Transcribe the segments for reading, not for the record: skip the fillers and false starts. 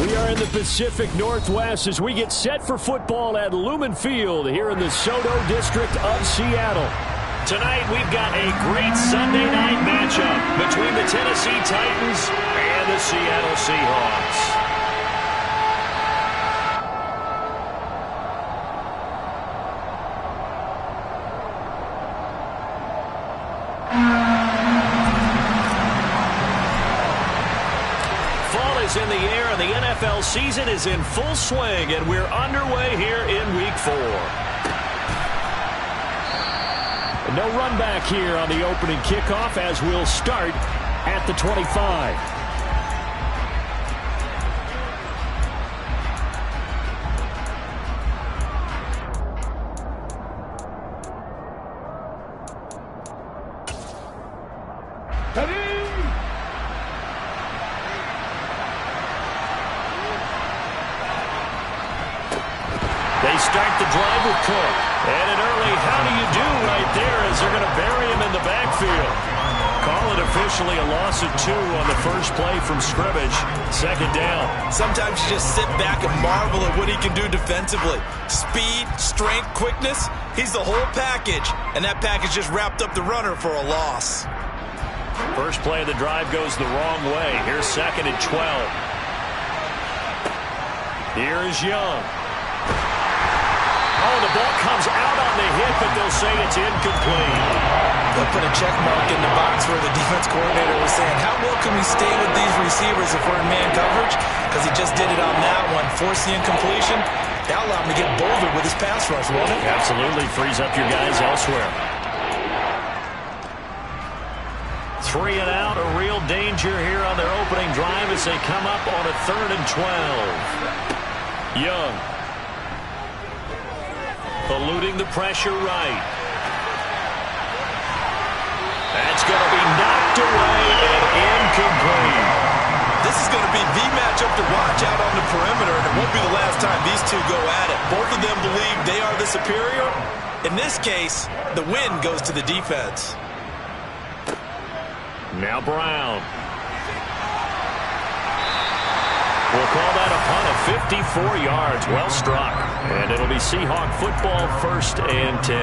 We are in the Pacific Northwest as we get set for football at Lumen Field here in the Soto District of Seattle. Tonight we've got a great Sunday night matchup between the Tennessee Titans and the Seattle Seahawks. In the air, and the NFL season is in full swing, and we're underway here in Week 4. No run back here on the opening kickoff as we'll start at the 25. They start the drive with Cook. And an early how do you do right there as they're going to bury him in the backfield. Call it officially a loss of 2 on the first play from scrimmage. Second down. Sometimes you just sit back and marvel at what he can do defensively. Speed, strength, quickness. He's the whole package. And that package just wrapped up the runner for a loss. First play of the drive goes the wrong way. Here's 2nd and 12. Here is Young. Oh, the ball comes out on the hit, but they'll say it's incomplete. They'll put a check mark in the box where the defense coordinator was saying, how well can we stay with these receivers if we're in man coverage? Because he just did it on that one. Force the incompletion. That allowed him to get bolder with his pass rush, won't it? Absolutely. Frees up your guys elsewhere. 3 and out. A real danger here on their opening drive as they come up on a 3rd and 12. Young. Eluding the pressure right. That's going to be knocked away and incomplete. This is going to be the matchup to watch out on the perimeter, and it won't be the last time these two go at it. Both of them believe they are the superior. In this case, the win goes to the defense. Now Brown. We'll call that a punt of 54 yards. Well struck. And it'll be Seahawk football, 1st and 10.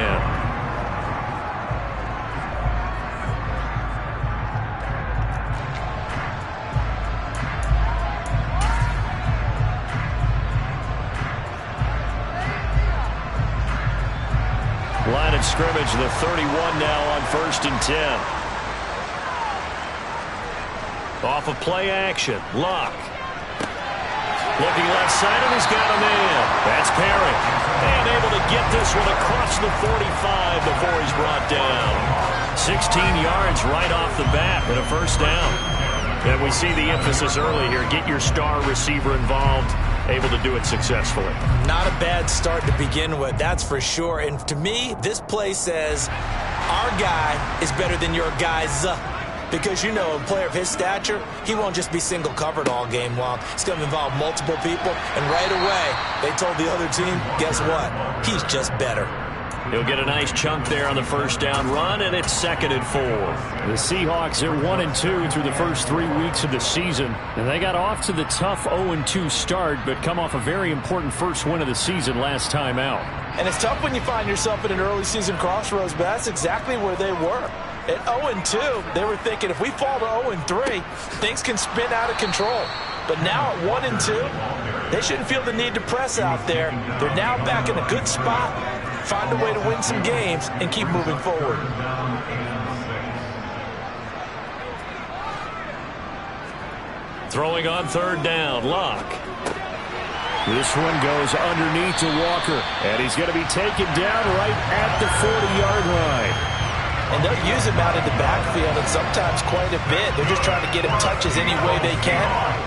Line of scrimmage, the 31 now on 1st and 10. Off of play action. Luck. Looking left side, and he's got a man. That's Perry. And able to get this one across the 45 before he's brought down. 16 yards right off the bat and a 1st down. And we see the emphasis early here. Get your star receiver involved. Able to do it successfully. Not a bad start to begin with, that's for sure. And to me, this play says our guy is better than your guy's. Because, you know, a player of his stature, he won't just be single covered all game long. It's going to involve multiple people. And right away, they told the other team, guess what? He's just better. He'll get a nice chunk there on the 1st down run, and it's 2nd and 4. The Seahawks are 1 and 2 through the first 3 weeks of the season. And they got off to the tough 0-2 start, but come off a very important first win of the season last time out. And it's tough when you find yourself at an early season crossroads, but that's exactly where they were. At 0-2, they were thinking if we fall to 0-3, things can spin out of control. But now at 1-2, they shouldn't feel the need to press out there. They're now back in a good spot, find a way to win some games, and keep moving forward. Throwing on 3rd down, Luck. This one goes underneath to Walker, and he's going to be taken down right at the 40-yard line. And they'll use him out in the backfield, and sometimes quite a bit. They're just trying to get him touches any way they can.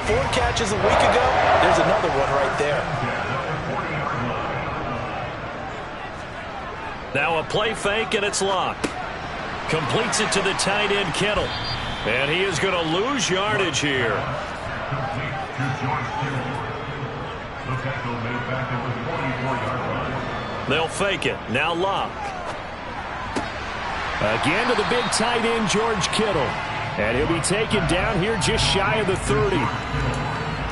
4 catches a week ago. There's another one right there. Now a play fake, and it's Luck. Completes it to the tight end, Kittle. And he is going to lose yardage here. They'll fake it. Now Luck. Again to the big tight end, George Kittle. And he'll be taken down here just shy of the 30.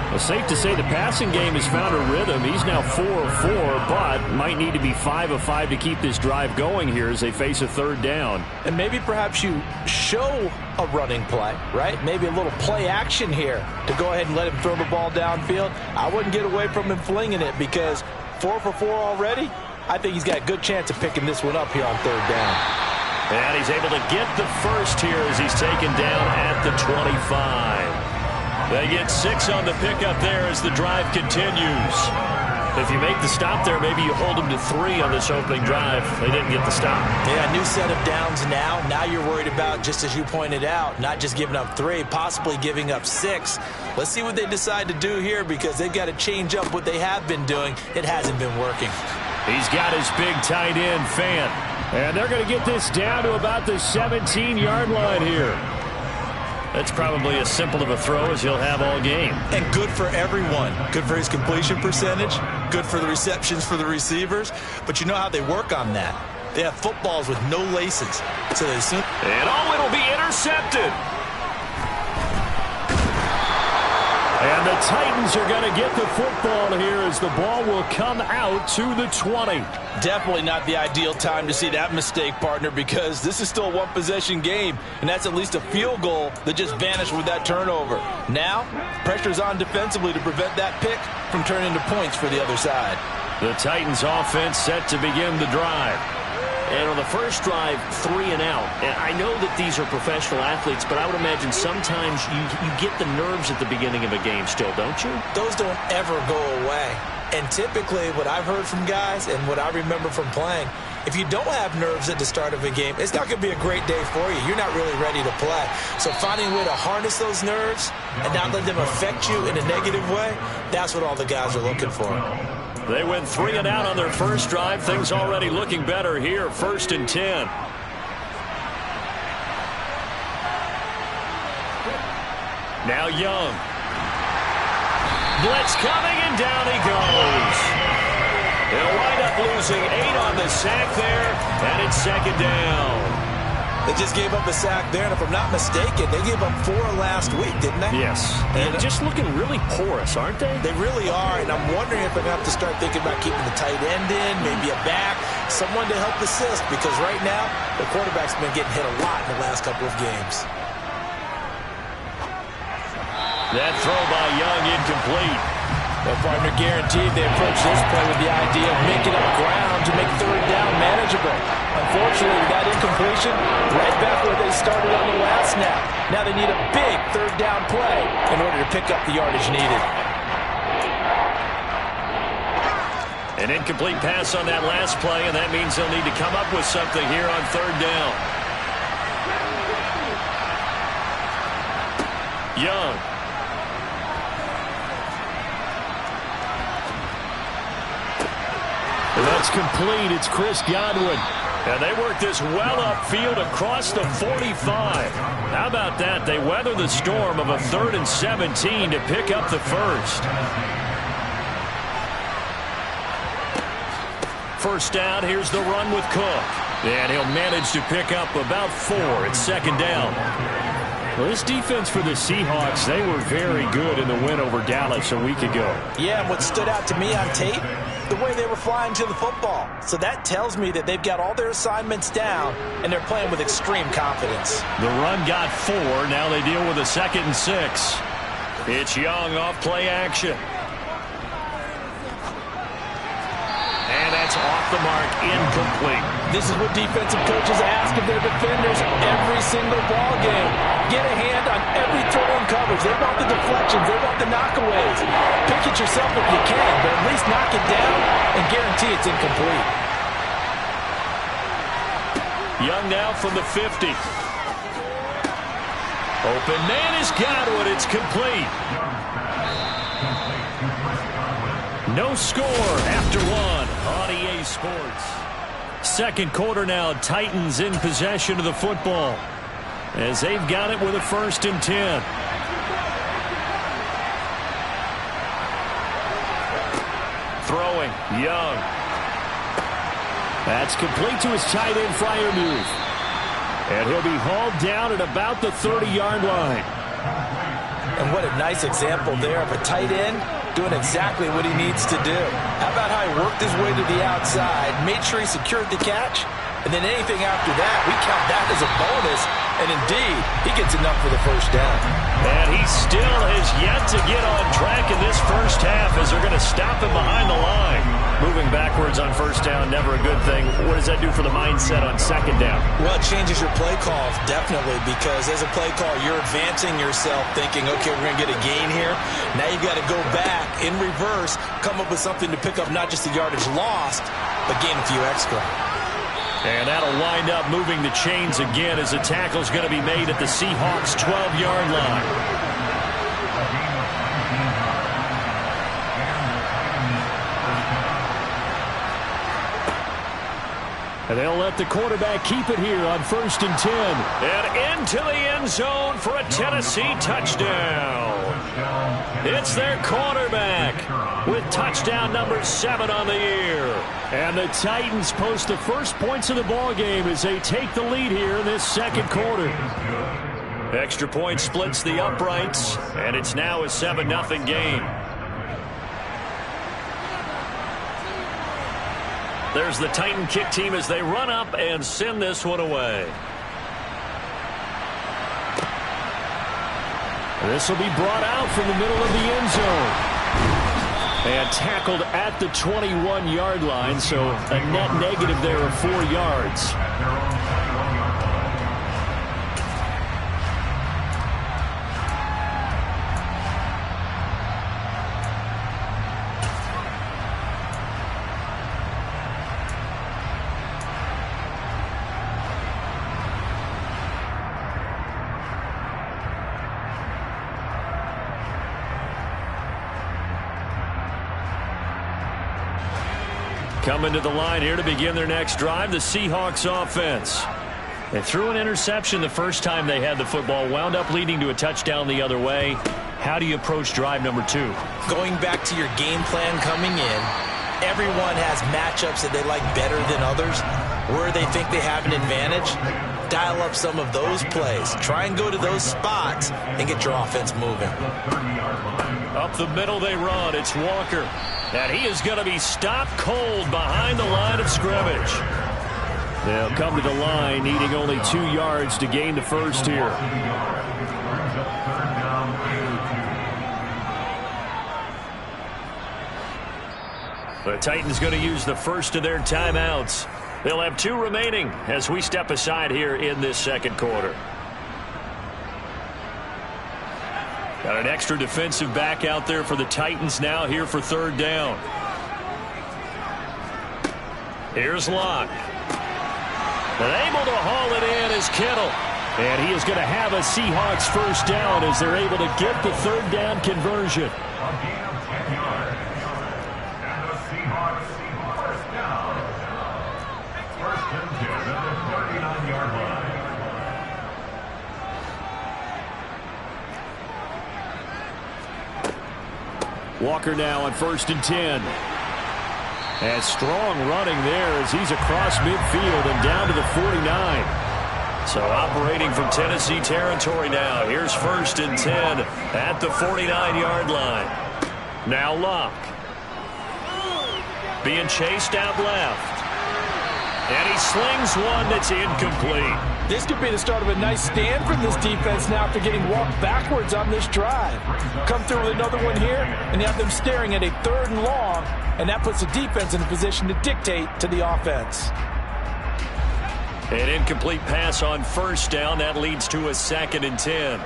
Well, safe to say the passing game has found a rhythm. He's now 4 of 4, but might need to be 5 of 5 to keep this drive going here as they face a third down. And maybe perhaps you show a running play, right? Maybe a little play action here to go ahead and let him throw the ball downfield. I wouldn't get away from him flinging it because 4 for 4 already. I think he's got a good chance of picking this one up here on third down. And he's able to get the first here as he's taken down at the 25. They get 6 on the pickup there as the drive continues. If you make the stop there, maybe you hold them to 3 on this opening drive. They didn't get the stop. Yeah, new set of downs now. Now you're worried about, just as you pointed out, not just giving up 3, possibly giving up 6. Let's see what they decide to do here because they've got to change up what they have been doing. It hasn't been working. He's got his big tight end, Fant. And they're going to get this down to about the 17-yard line here. That's probably as simple of a throw as he'll have all game. And good for everyone. Good for his completion percentage. Good for the receptions for the receivers. But you know how they work on that. They have footballs with no laces. So they soon. And it'll be intercepted. And the Titans are going to get the football here as the ball will come out to the 20. Definitely not the ideal time to see that mistake, partner, because this is still a one-possession game, and that's at least a field goal that just vanished with that turnover. Now, pressure's on defensively to prevent that pick from turning into points for the other side. The Titans offense set to begin the drive. And on the first drive, 3 and out. And I know that these are professional athletes, but I would imagine sometimes you get the nerves at the beginning of a game still, don't you? Those don't ever go away. And typically what I've heard from guys and what I remember from playing, if you don't have nerves at the start of a game, it's not going to be a great day for you. You're not really ready to play. So finding a way to harness those nerves and not let them affect you in a negative way, that's what all the guys are looking for. They went 3 and out on their first drive. Things already looking better here. 1st and 10. Now Young. Blitz coming, and down he goes. They'll wind up losing 8 on the sack there, and it's 2nd down. They just gave up a sack there, and if I'm not mistaken, they gave up 4 last week, didn't they? Yes. And just looking really porous, aren't they? They really are, and I'm wondering if they're going to have to start thinking about keeping the tight end in, maybe a back, someone to help assist, because right now, the quarterback's been getting hit a lot in the last couple of games. That throw by Young incomplete. Well, partner, guaranteed they approach this play with the idea of making up ground to make third down manageable. Unfortunately, that incompletion, right back where they started on the last snap. Now they need a big third down play in order to pick up the yardage needed. An incomplete pass on that last play, and that means they'll need to come up with something here on third down. Young. That's complete. It's Chris Godwin. And they work this well upfield across the 45. How about that? They weather the storm of a 3rd and 17 to pick up the first. First down, here's the run with Cook. And he'll manage to pick up about 4. It's 2nd down. Well, this defense for the Seahawks, they were very good in the win over Dallas a week ago. Yeah, and what stood out to me on tape, the way they were flying to the football. So that tells me that they've got all their assignments down, and they're playing with extreme confidence. The run got 4. Now they deal with a 2nd and 6. It's Young off play action. And that's off the mark, incomplete. This is what defensive coaches ask of their defenders every single ball game. Get a hand on every throw in coverage. They want the deflections. They want the knockaways. Pick it yourself if you can, but at least knock it down and guarantee it's incomplete. Young now from the 50. Open man is Godwin. It's complete. No score after 1 on EA Sports. 2nd quarter now. Titans in possession of the football as they've got it with a 1st and 10. Throwing, Young. That's complete to his tight end Freiermuth. And he'll be hauled down at about the 30-yard line. And what a nice example there of a tight end doing exactly what he needs to do. How about how he worked his way to the outside, made sure he secured the catch, and then anything after that, we count that as a bonus. And indeed, he gets enough for the first down. And he still has yet to get on track in this first half as they're going to stop him behind the line. Moving backwards on first down, never a good thing. What does that do for the mindset on second down? Well, it changes your play call, definitely, because as a play call, you're advancing yourself thinking, okay, we're going to get a gain here. Now you've got to go back in reverse, come up with something to pick up not just the yardage lost, but gain a few extra. And that'll wind up moving the chains again as the tackle's going to be made at the Seahawks' 12-yard line. And they'll let the quarterback keep it here on 1st and 10. And into the end zone for a Tennessee touchdown. It's their quarterback with touchdown number 7 on the year. And the Titans post the first points of the ballgame as they take the lead here in this second quarter. Extra point splits the uprights, and it's now a 7-0 game. There's the Titan kick team as they run up and send this one away. This will be brought out from the middle of the end zone. And tackled at the 21-yard line, so a net negative there of 4 yards. Coming to the line here to begin their next drive, the Seahawks offense. They threw an interception the first time they had the football, wound up leading to a touchdown the other way. How do you approach drive number 2? Going back to your game plan coming in, everyone has matchups that they like better than others. Where they think they have an advantage, dial up some of those plays. Try and go to those spots and get your offense moving. Up the middle they run. It's Walker. And he is going to be stopped cold behind the line of scrimmage. They'll come to the line needing only 2 yards to gain the first here. The Titans going to use the first of their timeouts. They'll have 2 remaining as we step aside here in this second quarter. Got an extra defensive back out there for the Titans now here for 3rd down. Here's Locke. And able to haul it in is Kittle. And he is going to have a Seahawks first down as they're able to get the 3rd down conversion. Walker now on 1st and 10. And strong running there as he's across midfield and down to the 49. So operating from Tennessee territory now. Here's 1st and 10 at the 49-yard line. Now Locke. Being chased out left. And he slings one that's incomplete. This could be the start of a nice stand from this defense now after getting walked backwards on this drive. Come through with another one here, and you have them staring at a 3rd and long, and that puts the defense in a position to dictate to the offense. An incomplete pass on 1st down. That leads to a 2nd and 10.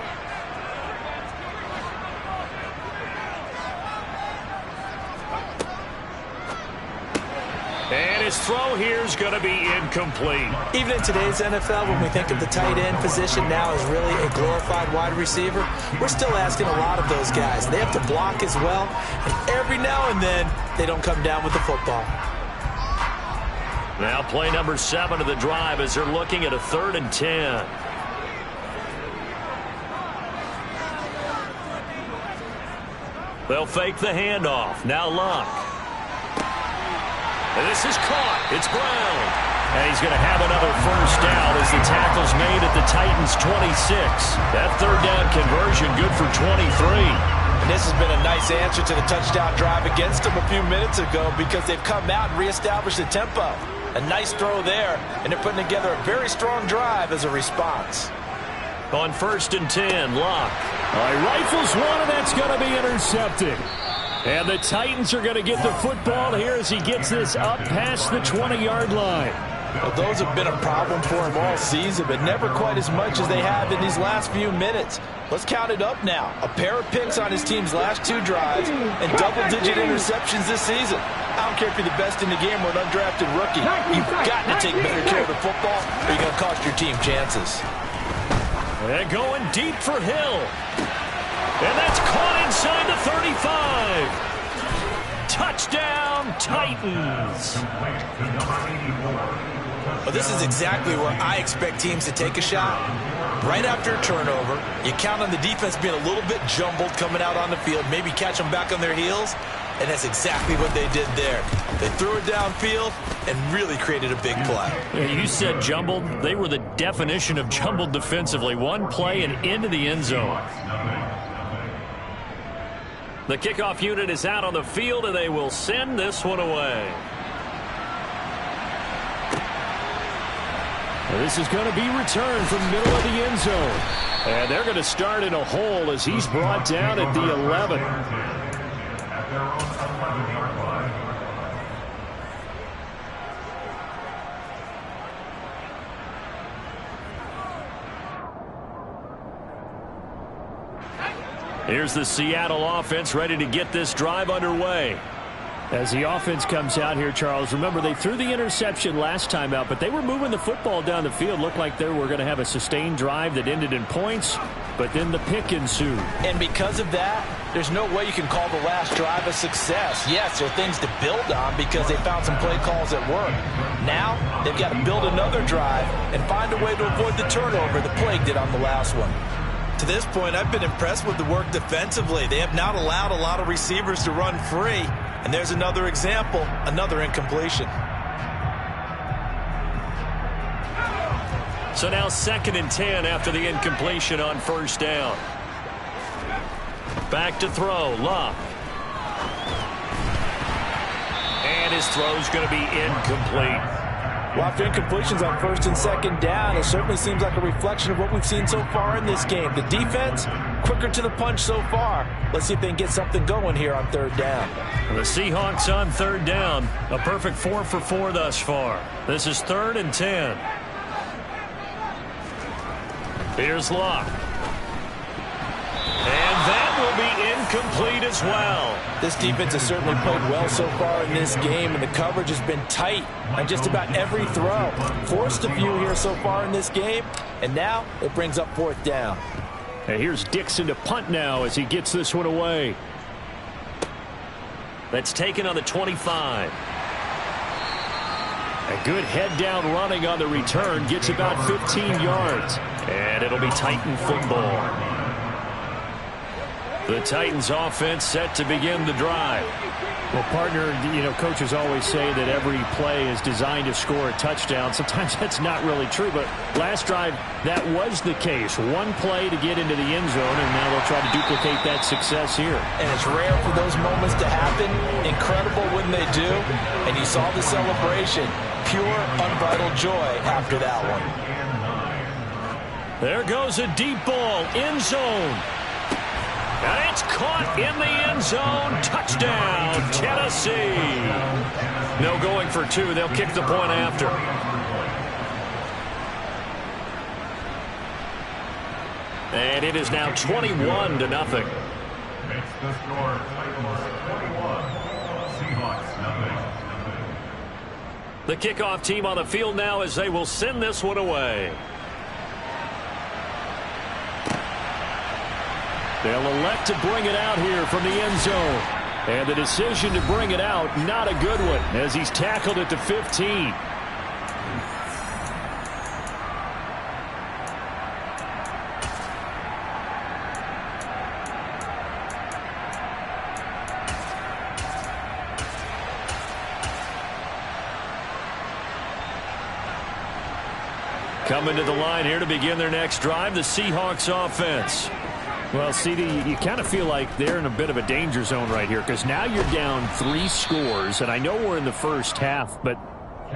And his throw here is going to be incomplete. Even in today's NFL, when we think of the tight end position now as really a glorified wide receiver, we're still asking a lot of those guys. They have to block as well, and every now and then, they don't come down with the football. Now play number 7 of the drive as they're looking at a 3rd and 10. They'll fake the handoff. Now Locke. And this is caught. It's Brown. And he's going to have another first down as the tackle's made at the Titans' 26. That third down conversion good for 23. And this has been a nice answer to the touchdown drive against them a few minutes ago because they've come out and reestablished the tempo. A nice throw there, and they're putting together a very strong drive as a response. On 1st and 10, Locke. He rifles one, and that's going to be intercepted. And the Titans are going to get the football here as he gets this up past the 20-yard line. Well, those have been a problem for him all season, but never quite as much as they have in these last few minutes. Let's count it up now. A pair of picks on his team's last 2 drives and double-digit interceptions this season. I don't care if you're the best in the game or an undrafted rookie. You've got to take better care of the football or you're going to cost your team chances. And going deep for Hill. And that's caught inside the 35. Touchdown, Titans. Well, this is exactly where I expect teams to take a shot. Right after a turnover, you count on the defense being a little bit jumbled coming out on the field, maybe catch them back on their heels, and that's exactly what they did there. They threw it downfield and really created a big play. You said jumbled. They were the definition of jumbled defensively. One play and into the end zone. The kickoff unit is out on the field, and they will send this one away. This is going to be returned from the middle of the end zone. And they're going to start in a hole as he's brought down at the 11. Here's the Seattle offense ready to get this drive underway. As the offense comes out here, Charles, remember they threw the interception last time out, but they were moving the football down the field. Looked like they were going to have a sustained drive that ended in points, but then the pick ensued. And because of that, there's no way you can call the last drive a success. Yes, there are things to build on because they found some play calls that work. Now, they've got to build another drive and find a way to avoid the turnover the Plague did on the last one. To this point, I've been impressed with the work defensively. They have not allowed a lot of receivers to run free. And there's another example, another incompletion. So now 2nd and 10 after the incompletion on 1st down. Back to throw, Locke. And his throw's going to be incomplete. Well, after incompletions on 1st and 2nd down, it certainly seems like a reflection of what we've seen so far in this game. The defense, quicker to the punch so far. Let's see if they can get something going here on 3rd down. The Seahawks on 3rd down. A perfect 4 for 4 thus far. This is 3rd and 10. Here's Locke. And that will be incomplete as well. This defense has certainly played well so far in this game, and the coverage has been tight on just about every throw. Forced a few here so far in this game, and now it brings up 4th down. And here's Dixon to punt now as he gets this one away. That's taken on the 25. A good head-down running on the return. Gets about 15 yards. And it'll be Titan football. The Titans offense set to begin the drive. Well, partner, coaches always say that every play is designed to score a touchdown. Sometimes that's not really true, but last drive, that was the case. One play to get into the end zone, and now they'll try to duplicate that success here. And it's rare for those moments to happen. Incredible when they do. And you saw the celebration. Pure, unbridled joy after that one. There goes a deep ball, end zone. And it's caught in the end zone. Touchdown, Tennessee. No going for 2. They'll kick the point after. And it is now 21-0. Makes the score Titans 21, Seahawks nothing. The kickoff team on the field now as they will send this one away. They'll elect to bring it out here from the end zone. And the decision to bring it out, not a good one, as he's tackled at the 15. Coming to the line here to begin their next drive, the Seahawks offense. Well, CD, you kind of feel like they're in a bit of a danger zone right here because now you're down 3 scores, and I know we're in the first half, but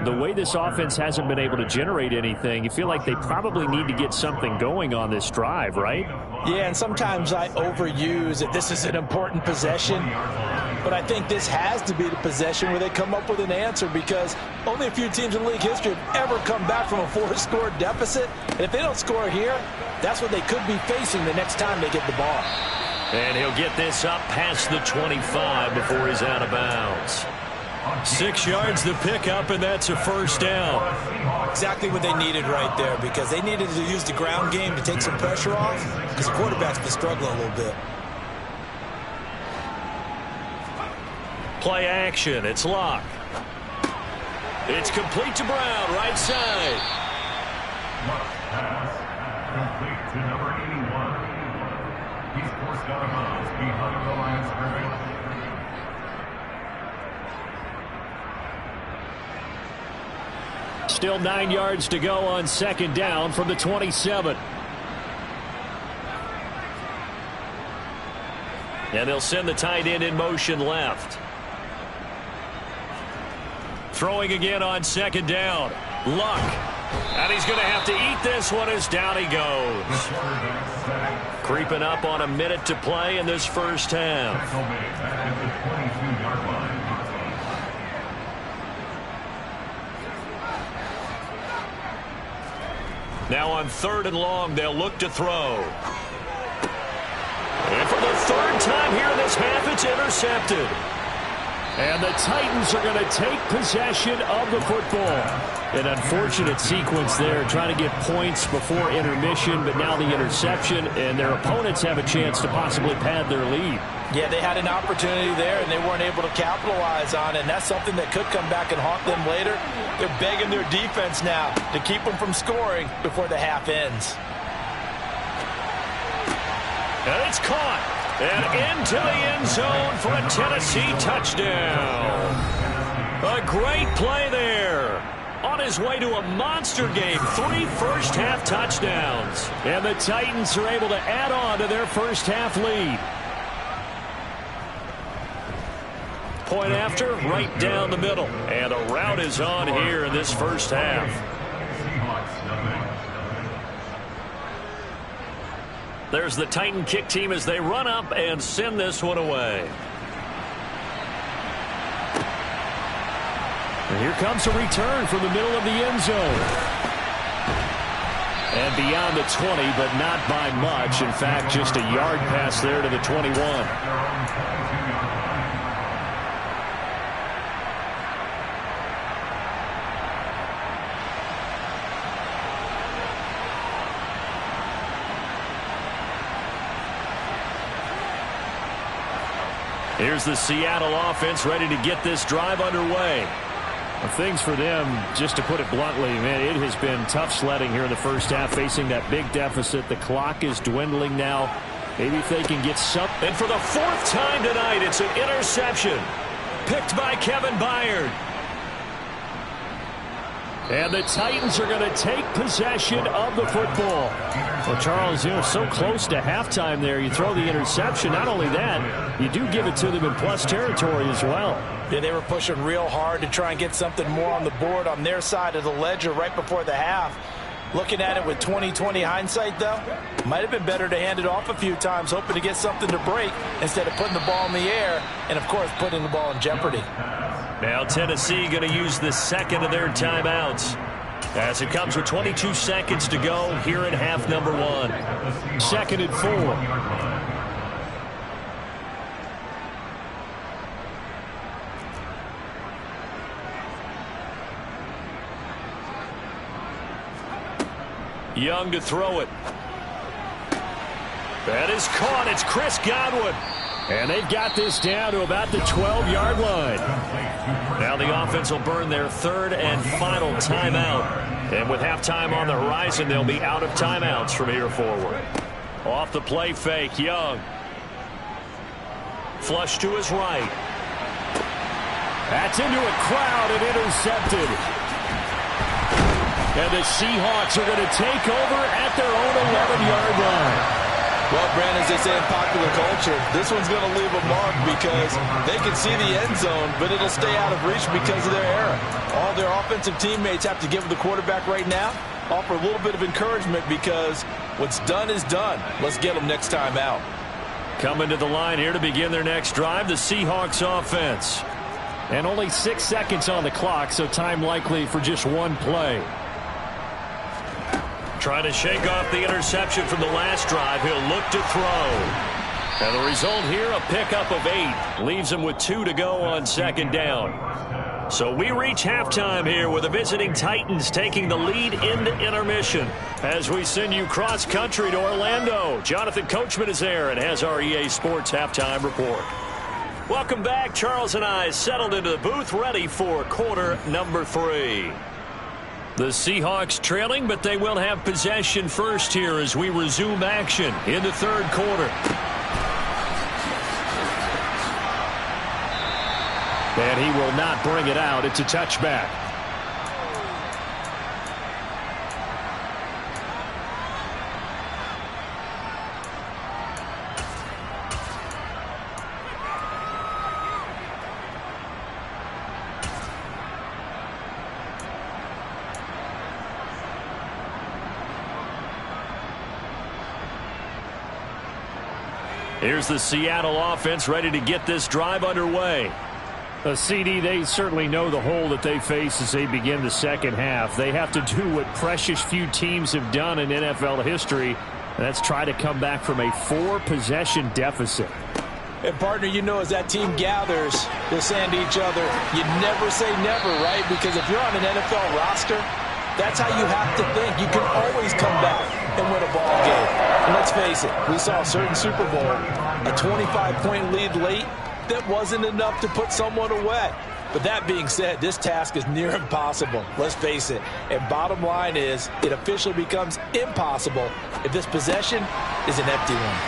the way this offense hasn't been able to generate anything, you feel like they probably need to get something going on this drive, right? Yeah, and sometimes I overuse it. This is an important possession, but I think this has to be the possession where they come up with an answer because only a few teams in league history have ever come back from a 4-score deficit. And if they don't score here, that's what they could be facing the next time they get the ball. And he'll get this up past the 25 before he's out of bounds. 6 yards to pick up, and that's a first down. Exactly what they needed right there because they needed to use the ground game to take some pressure off because the quarterback's been struggling a little bit. Play action. It's Locke. It's complete to Brown, right side. Pass complete to number 81. He's forced out of bounds behind the line of scrimmage. Still 9 yards to go on second down from the 27. And they'll send the tight end in motion left. Throwing again on second down. Luck. And he's going to have to eat this one as down he goes. Creeping up on a minute to play in this first half. Now on 3rd and long, they'll look to throw. And for the 3rd time here in this half, it's intercepted. And the Titans are going to take possession of the football. An unfortunate sequence there, trying to get points before intermission, but now the interception, and their opponents have a chance to possibly pad their lead. Yeah, they had an opportunity there, and they weren't able to capitalize on it, and that's something that could come back and haunt them later. They're begging their defense now to keep them from scoring before the half ends. And it's caught. And into the end zone for a Tennessee touchdown. A great play there. On his way to a monster game. 3 first-half touchdowns. And the Titans are able to add on to their first-half lead. Point after, right down the middle. And a rout is on here in this first half. There's the Titan kick team as they run up and send this one away. And here comes a return from the middle of the end zone. And beyond the 20, but not by much. In fact, just a yard pass there to the 21. Here's the Seattle offense ready to get this drive underway. Well, things for them, just to put it bluntly, man, it has been tough sledding here in the first half, facing that big deficit. The clock is dwindling now. Maybe if they can get something. And for the 4th time tonight, it's an interception. Picked by Kevin Byard. And the Titans are going to take possession of the football. Well, Charles, so close to halftime there. You throw the interception. Not only that, you do give it to them in plus territory as well. Yeah, they were pushing real hard to try and get something more on the board on their side of the ledger right before the half. Looking at it with 20/20 hindsight, though, might have been better to hand it off a few times, hoping to get something to break instead of putting the ball in the air and, of course, putting the ball in jeopardy. Now Tennessee going to use the second of their timeouts as it comes with 22 seconds to go here in half number 1. 2nd and 4. Young to throw it. That is caught. It's Chris Godwin. And they've got this down to about the 12-yard line. Now the offense will burn their 3rd and final timeout. And with halftime on the horizon, they'll be out of timeouts from here forward. Off the play fake, Young. Flush to his right. That's into a crowd and intercepted. And the Seahawks are going to take over at their own 11-yard line. Well, Brandon, as they say in popular culture, this one's going to leave a mark because they can see the end zone, but it'll stay out of reach because of their error. All their offensive teammates have to give the quarterback right now, offer a little bit of encouragement because what's done is done. Let's get them next time out. Coming to the line here to begin their next drive, the Seahawks offense. And only 6 seconds on the clock, so time likely for just one play. Trying to shake off the interception from the last drive. He'll look to throw. And the result here, a pickup of 8. Leaves him with 2 to go on second down. So we reach halftime here with the visiting Titans taking the lead into intermission. As we send you cross-country to Orlando, Jonathan Coachman is there and has our EA Sports halftime report. Welcome back. Charles and I settled into the booth ready for quarter number 3. The Seahawks trailing, but they will have possession first here as we resume action in the third quarter. And he will not bring it out. It's a touchback. Here's the Seattle offense ready to get this drive underway. A CD, they certainly know the hole that they face as they begin the second half. They have to do what precious few teams have done in NFL history, and that's try to come back from a 4-possession deficit. And, partner, you know, as that team gathers, they're saying to each other, you never say never, right? Because if you're on an NFL roster, that's how you have to think. You can always come back and win a ball game. And let's face it, we saw a certain Super Bowl, a 25-point lead late, that wasn't enough to put someone away. But that being said, this task is near impossible. Let's face it. And bottom line is, it officially becomes impossible if this possession is an empty one.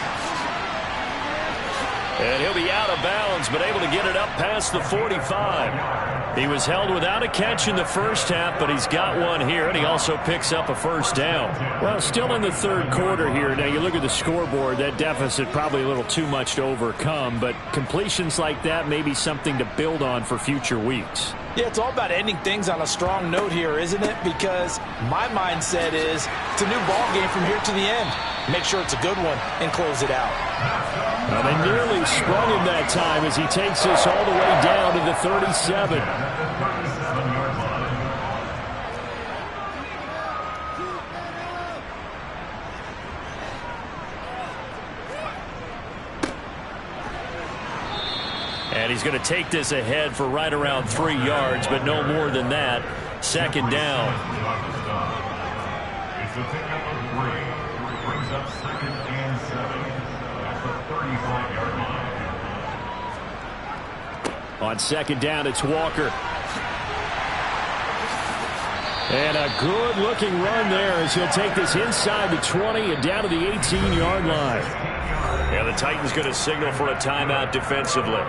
And he'll be out of bounds, but able to get it up past the 45. He was held without a catch in the first half, but he's got one here, and he also picks up a first down. Well, still in the third quarter here. Now, you look at the scoreboard, that deficit probably a little too much to overcome, but completions like that may be something to build on for future weeks. Yeah, it's all about ending things on a strong note here, isn't it? Because my mindset is it's a new ball game from here to the end. Make sure it's a good one and close it out. Well, they nearly sprung him that time as he takes this all the way down to the 37. And he's going to take this ahead for right around 3 yards, but no more than that. Second down. It's a pickup of 3. Brings up 2nd and 7 at the 35-yard line. On second down, it's Walker. And a good-looking run there as he'll take this inside the 20 and down to the 18-yard line. Yeah, the Titans going to signal for a timeout defensively.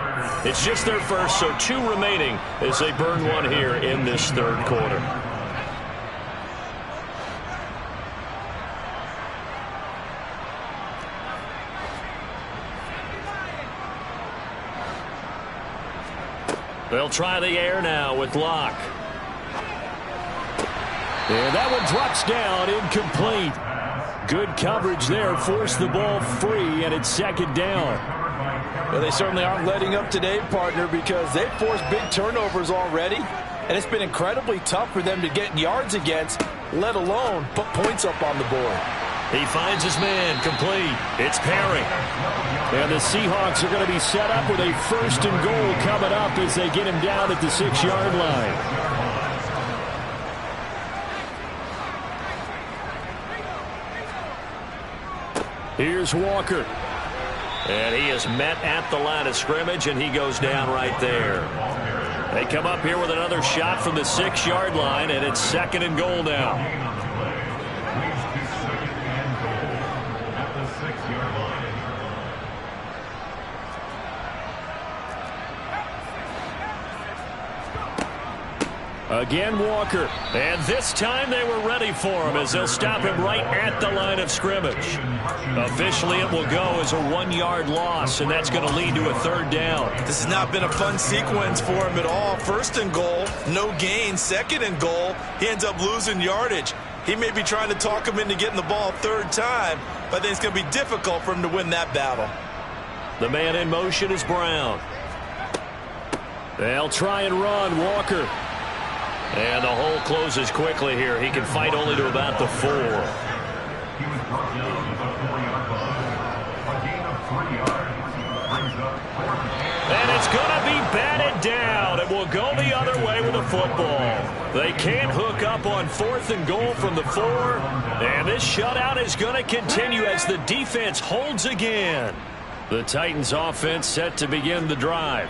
It's just their first, so 2 remaining as they burn one here in this third quarter. They'll try the air now with Locke. And that one drops down, incomplete. Good coverage there, forced the ball free, and it's second down. Well, they certainly aren't letting up today, partner, because they've forced big turnovers already, and it's been incredibly tough for them to get yards against, let alone put points up on the board. He finds his man, complete. It's Perry. And the Seahawks are going to be set up with a first and goal coming up as they get him down at the 6-yard line. Here's Walker. And he is met at the line of scrimmage, and he goes down right there. They come up here with another shot from the 6-yard line, and it's second and goal now. Again, Walker. And this time they were ready for him as they'll stop him right at the line of scrimmage. Officially, it will go as a 1-yard loss, and that's going to lead to a 3rd down. This has not been a fun sequence for him at all. 1st and goal, no gain. 2nd and goal, he ends up losing yardage. He may be trying to talk him into getting the ball 3rd time, but I think it's going to be difficult for him to win that battle. The man in motion is Brown. They'll try and run. Walker. And the hole closes quickly here. He can fight only to about the 4. He was brought down to the 4-yard line. A gain of 3 yards. Brings up 4th. And it's going to be batted down. It will go the other way with the football. They can't hook up on 4th and goal from the 4. And this shutout is going to continue as the defense holds again. The Titans offense set to begin the drive.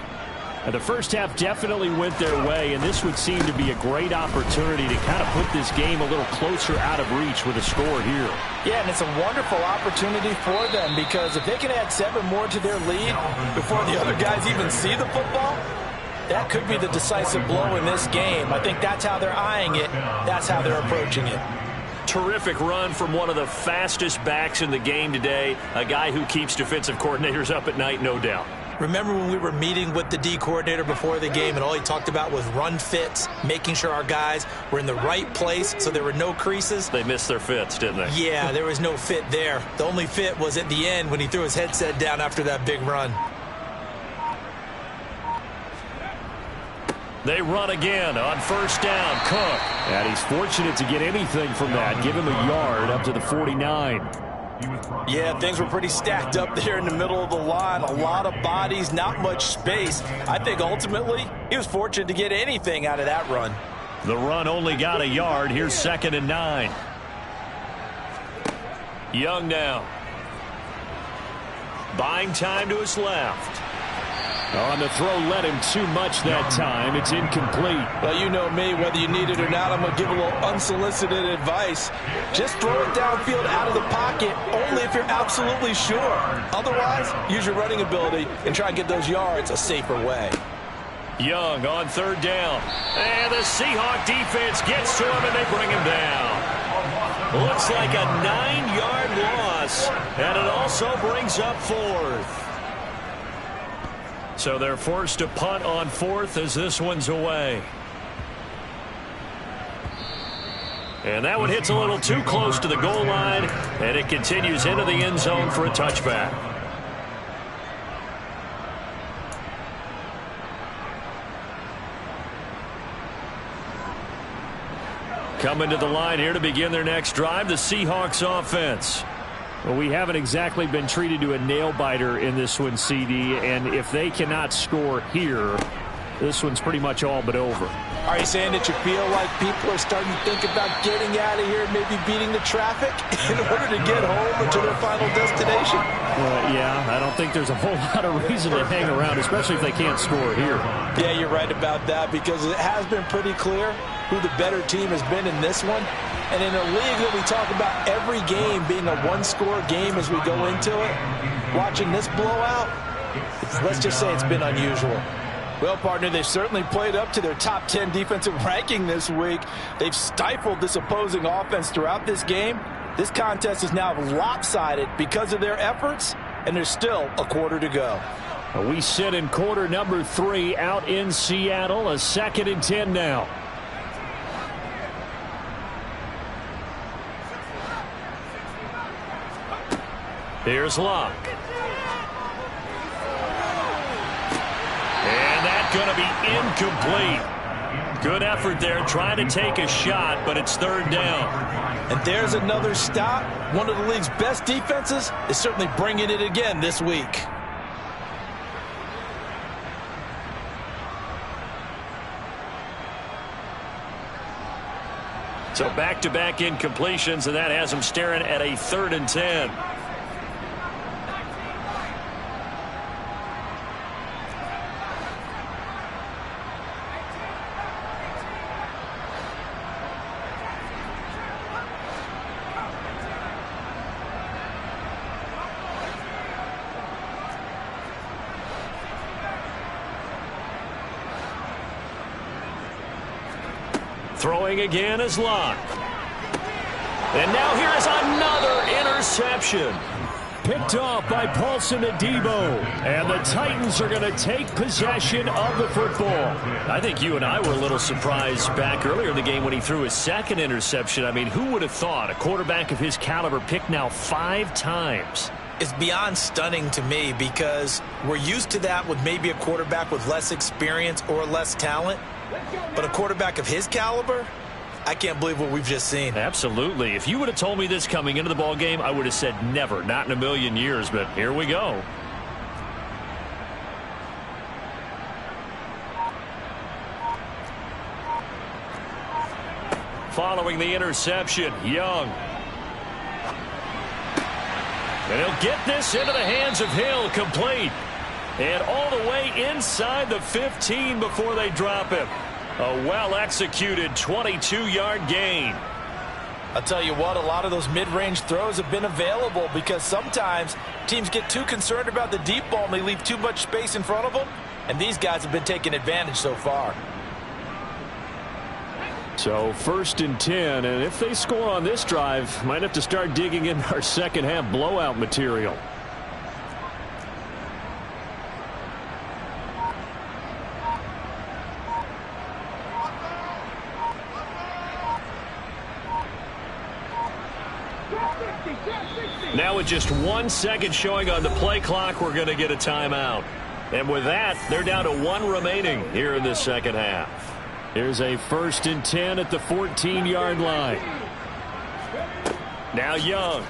And the first half definitely went their way, and this would seem to be a great opportunity to kind of put this game a little closer out of reach with a score here. Yeah, and it's a wonderful opportunity for them because if they can add 7 more to their lead before the other guys even see the football, that could be the decisive blow in this game. I think that's how they're eyeing it. That's how they're approaching it. Terrific run from one of the fastest backs in the game today, a guy who keeps defensive coordinators up at night, no doubt. Remember when we were meeting with the D coordinator before the game and all he talked about was run fits, making sure our guys were in the right place so there were no creases? They missed their fits, didn't they? Yeah, there was no fit there. The only fit was at the end when he threw his headset down after that big run. They run again on 1st down. Cook. And he's fortunate to get anything from that. Give him a yard up to the 49. Yeah, things were pretty stacked up there in the middle of the line. A lot of bodies, not much space. I think ultimately he was fortunate to get anything out of that run. The run only got a yard. Here's 2nd and 9. Young now. Buying time to his left. On the throw, led him too much that time. It's incomplete. Well, you know me, whether you need it or not, I'm going to give a little unsolicited advice. Just throw it downfield out of the pocket, only if you're absolutely sure. Otherwise, use your running ability and try and get those yards a safer way. Young on 3rd down. And the Seahawk defense gets to him, and they bring him down. Looks like a 9-yard loss, and it also brings up 4th. So they're forced to punt on 4th as this one's away. And that one hits a little too close to the goal line, and it continues into the end zone for a touchback. Coming to the line here to begin their next drive, the Seahawks offense. Well, we haven't exactly been treated to a nail-biter in this one, CD, and if they cannot score here, this one's pretty much all but over. Are you saying that you feel like people are starting to think about getting out of here and maybe beating the traffic in order to get home or to their final destination? Yeah, I don't think there's a whole lot of reason to hang around, especially if they can't score here. Yeah, you're right about that because it has been pretty clear who the better team has been in this one. And in a league that we talk about every game being a one-score game as we go into it, watching this blowout, let's just say it's been unusual. Well, partner, they've certainly played up to their top 10 defensive ranking this week. They've stifled this opposing offense throughout this game. This contest is now lopsided because of their efforts, and there's still a quarter to go. We sit in quarter number 3 out in Seattle, a 2nd and 10 now. Here's Locke. And that's going to be incomplete. Good effort there trying to take a shot, but it's 3rd down. And there's another stop. One of the league's best defenses is certainly bringing it again this week. So back-to-back incompletions, and that has them staring at a 3rd and 10. Throwing again is Luck. And now here is another interception. Picked off by Paulson Adebo. And the Titans are going to take possession of the football. I think you and I were a little surprised back earlier in the game when he threw his second interception. I mean, who would have thought a quarterback of his caliber picked now 5 times? It's beyond stunning to me because we're used to that with maybe a quarterback with less experience or less talent. But a quarterback of his caliber, I can't believe what we've just seen. Absolutely. If you would have told me this coming into the ball game, I would have said never, not in a million years, but here we go. Following the interception, Young. And he'll get this into the hands of Hill, complete. And all the way inside the 15 before they drop him. A well-executed 22-yard gain. I'll tell you what, a lot of those mid-range throws have been available because sometimes teams get too concerned about the deep ball and they leave too much space in front of them. And these guys have been taking advantage so far. So 1st and 10, and if they score on this drive, might have to start digging in our second half blowout material. Now with just 1 second showing on the play clock, we're going to get a timeout. And with that, they're down to 1 remaining here in the second half. Here's a 1st and 10 at the 14-yard line. Now Young.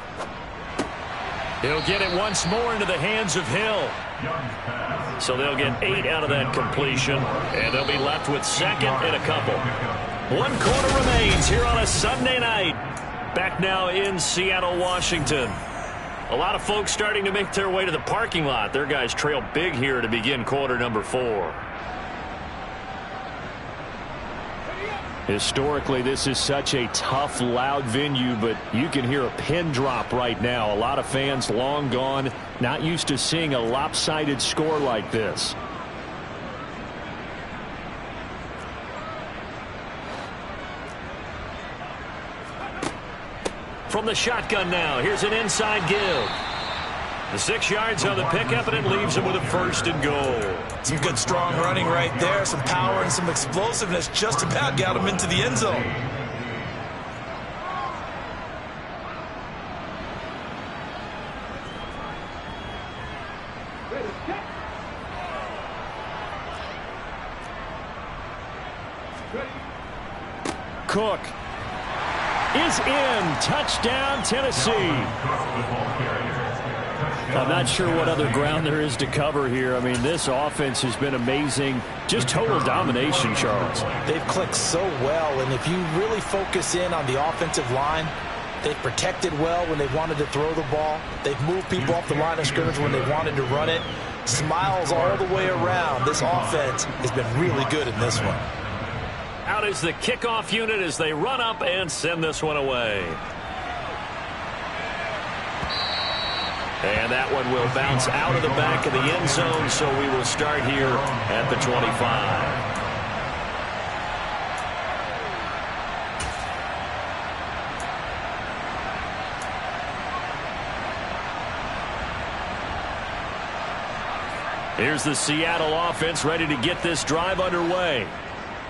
He'll get it once more into the hands of Hill. So they'll get 8 out of that completion, and they'll be left with 2nd and a couple. 1 quarter remains here on a Sunday night. Back now in Seattle, Washington. A lot of folks starting to make their way to the parking lot. Their guys trail big here to begin quarter number 4. Historically, this is such a tough, loud venue, but you can hear a pin drop right now. A lot of fans long gone, not used to seeing a lopsided score like this. From the shotgun now, here's an inside give. The 6 yards on the pickup, and it leaves him with a 1st and goal. Some good strong running right there, some power and some explosiveness just about got him into the end zone. Cook is in. Touchdown, Tennessee. I'm not sure what other ground there is to cover here. I mean, this offense has been amazing. Just total domination, Charles. They've clicked so well, and if you really focus in on the offensive line, they've protected well when they wanted to throw the ball. They've moved people off the line of scrimmage when they wanted to run it. Smiles all the way around. This offense has been really good in this one. Out is the kickoff unit as they run up and send this one away. And that one will bounce out of the back of the end zone, so we will start here at the 25. Here's the Seattle offense ready to get this drive underway.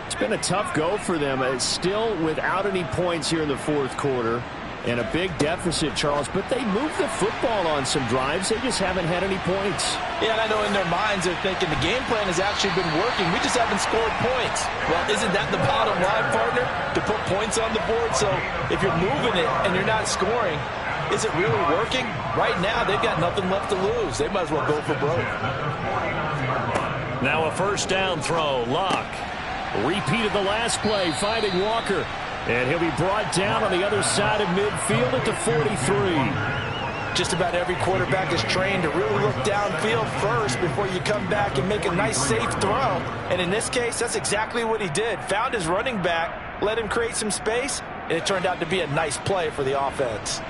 It's been a tough go for them. It's still without any points here in the 4th quarter. And a big deficit, Charles, but they moved the football on some drives. They just haven't had any points. Yeah, and I know in their minds they're thinking the game plan has actually been working. We just haven't scored points. Well, isn't that the bottom line, partner? To put points on the board. So if you're moving it and you're not scoring, is it really working? Right now, they've got nothing left to lose. They might as well go for broke. Now a 1st down throw. Luck. Repeated the last play, finding Walker. And he'll be brought down on the other side of midfield at the 43. Just about every quarterback is trained to really look downfield first before you come back and make a nice, safe throw. And in this case, that's exactly what he did. Found his running back, let him create some space, and it turned out to be a nice play for the offense.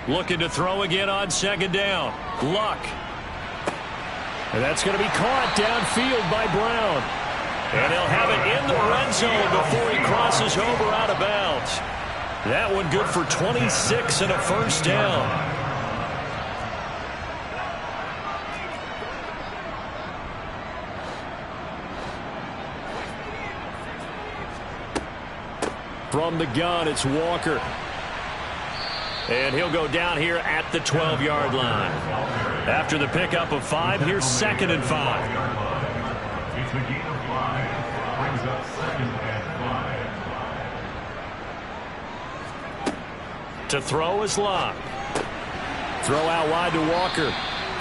Looking to throw again on 2nd down. Luck. And that's going to be caught downfield by Brown. And they'll have it in the red zone before he crosses over out of bounds. That one good for 26 and a first down. From the gun, it's Walker. And he'll go down here at the 12-yard line. After the pickup of 5, here's 2nd and 5. It's the gain of 5. Brings up 2nd and 5. To throw is Locke. Throw out wide to Walker.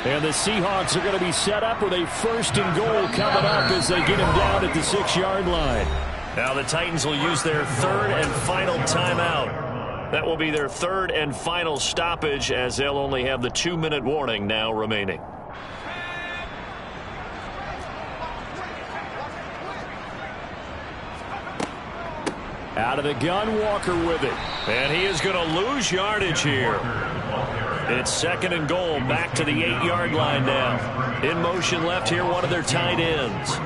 And the Seahawks are going to be set up with a 1st and goal coming up as they get him down at the 6-yard line. Now the Titans will use their 3rd and final timeout. That will be their 3rd and final stoppage as they'll only have the 2-minute warning now remaining. Out of the gun, Walker with it. And he is going to lose yardage here. It's 2nd and goal, back to the 8-yard line now. In motion left here, one of their tight ends.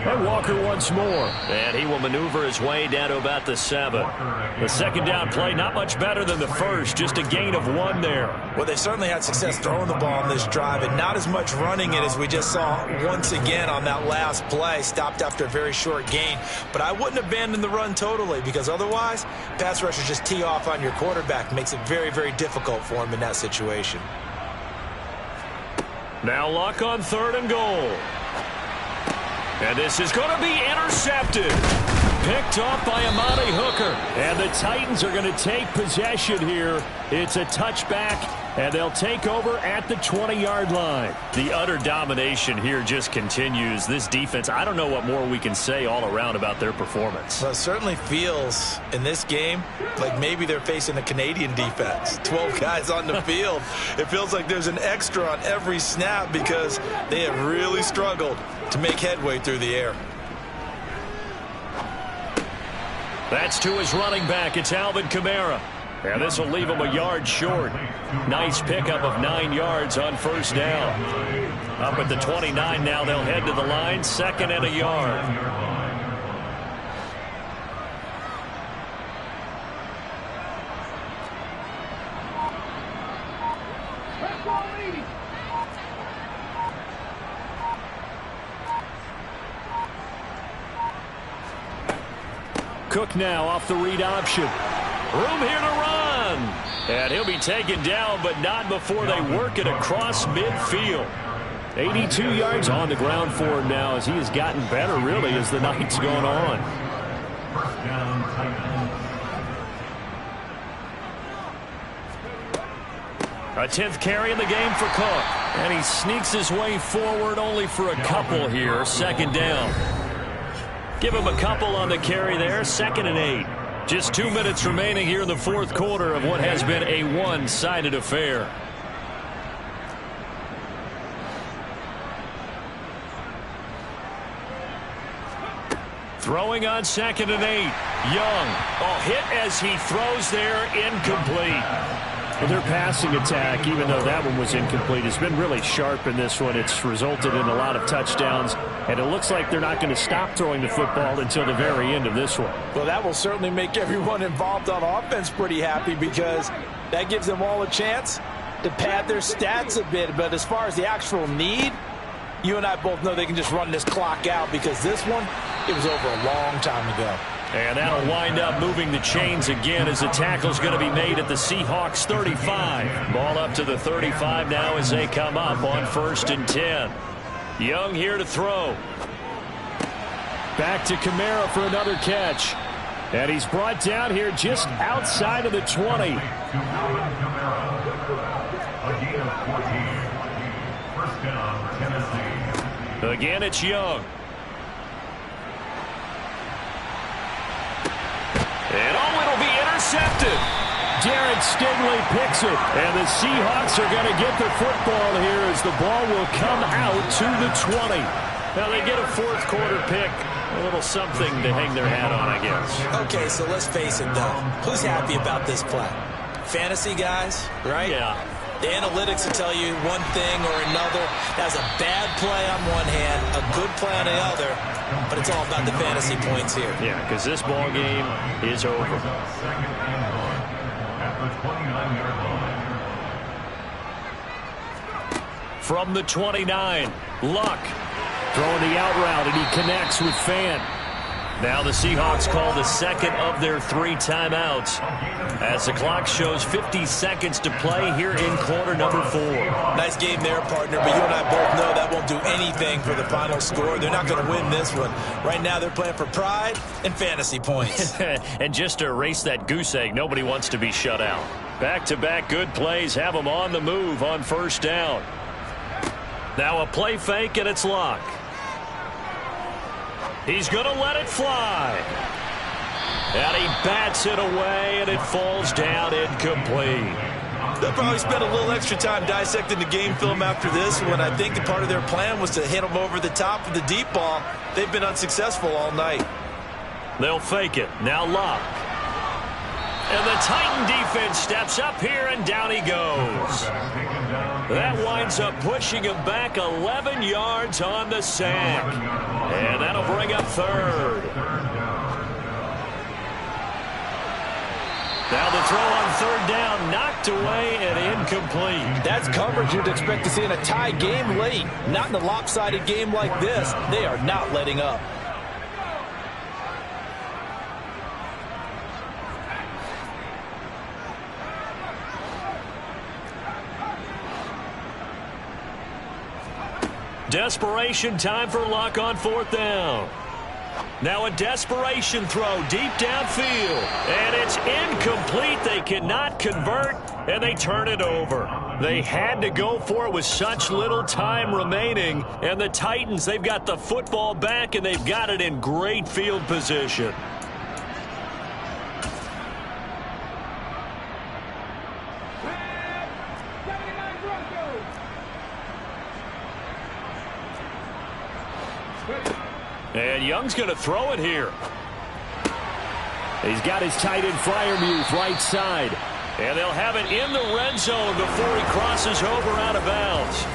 And Walker once more. And he will maneuver his way down to about the 7. The 2nd down play, not much better than the first. Just a gain of 1 there. Well, they certainly had success throwing the ball on this drive, and not as much running it as we just saw once again on that last play. Stopped after a very short gain. But I wouldn't abandon the run totally, because otherwise, pass rushers just tee off on your quarterback. Makes it very, very difficult for him in that situation. Now Luck on 3rd and goal. And this is going to be intercepted. Picked off by Amani Hooker. And the Titans are going to take possession here. It's a touchback, and they'll take over at the 20-yard line. The utter domination here just continues. This defense, I don't know what more we can say all around about their performance. Well, it certainly feels in this game like maybe they're facing a Canadian defense. 12 guys on the field. It feels like there's an extra on every snap because they have really struggled to make headway through the air. That's to his running back. It's Alvin Kamara. And this will leave him a yard short. Nice pickup of 9 yards on 1st down. Up at the 29 now, they'll head to the line. 2nd and a yard. Cook now off the read option. Room here to run. And he'll be taken down, but not before they work it across midfield. 82 yards on the ground for him now as he has gotten better, really, as the night's gone on. 1st down, Titans. A 10th carry in the game for Cook. And he sneaks his way forward only for a couple here. 2nd down. Give him a couple on the carry there. 2nd and 8. Just 2 minutes remaining here in the 4th quarter of what has been a one-sided affair. Throwing on 2nd and 8. Young. Oh, hit as he throws there. Incomplete. Well, their passing attack, even though that one was incomplete, has been really sharp in this one. It's resulted in a lot of touchdowns, and it looks like they're not going to stop throwing the football until the very end of this one. Well, that will certainly make everyone involved on offense pretty happy because that gives them all a chance to pad their stats a bit. But as far as the actual need, you and I both know they can just run this clock out because this one, it was over a long time ago. And that'll wind up moving the chains again as the tackle's going to be made at the Seahawks 35. Ball up to the 35 now as they come up on 1st and 10. Young here to throw. Back to Kamara for another catch. And he's brought down here just outside of the 20. A gain of 14. 1st down, Tennessee. Again, it's Young. And it'll be intercepted. Jared Stingley picks it. And the Seahawks are going to get the football here as the ball will come out to the 20. Now they get a 4th quarter pick. A little something to hang their hat on, I guess. Okay, so let's face it, though. Who's happy about this play? Fantasy guys, right? Yeah. The analytics will tell you one thing or another. That's a bad play on one hand, a good play on the other, but it's all about the fantasy points here. Yeah, because this ball game is over. Second and 1 at the 29-yard line. From the 29, Luck. Throwing the out route, and he connects with Fan. Now the Seahawks call the second of their 3 timeouts as the clock shows 50 seconds to play here in quarter number 4. Nice game there, partner, but you and I both know that won't do anything for the final score. They're not going to win this one. Right now they're playing for pride and fantasy points. And just to erase that goose egg, nobody wants to be shut out. Back-to-back good plays have them on the move on first down. Now a play fake, and it's Luck. He's going to let it fly. And he bats it away, and it falls down incomplete. They'll probably spend a little extra time dissecting the game film after this one. I think that part of their plan was to hit them over the top of the deep ball. They've been unsuccessful all night. They'll fake it. Now Luck. And the Titan defense steps up here, and down he goes. That winds up pushing him back 11 yards on the sack. And that'll bring up third. Now the throw on third down, knocked away and incomplete. That's coverage you'd expect to see in a tie game late. Not in a lopsided game like this. They are not letting up. Desperation time for Luck on fourth down. Now a desperation throw deep downfield. And it's incomplete. They cannot convert, and they turn it over. They had to go for it with such little time remaining. And the Titans, they've got the football back, and they've got it in great field position. And Young's going to throw it here. He's got his tight end Freiermuth right side. And they'll have it in the red zone before he crosses over out of bounds.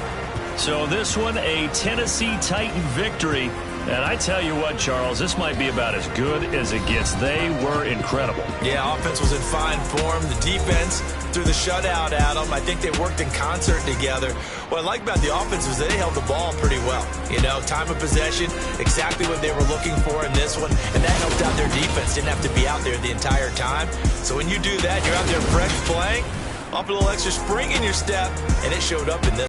So this one, a Tennessee Titan victory. And I tell you what, Charles, this might be about as good as it gets. They were incredible. Yeah, offense was in fine form. The defense threw the shutout at them. I think they worked in concert together. What I like about the offense was they held the ball pretty well. You know, time of possession, exactly what they were looking for in this one. And that helped out their defense. Didn't have to be out there the entire time. So when you do that, you're out there fresh playing, off a little extra spring in your step, and it showed up in this.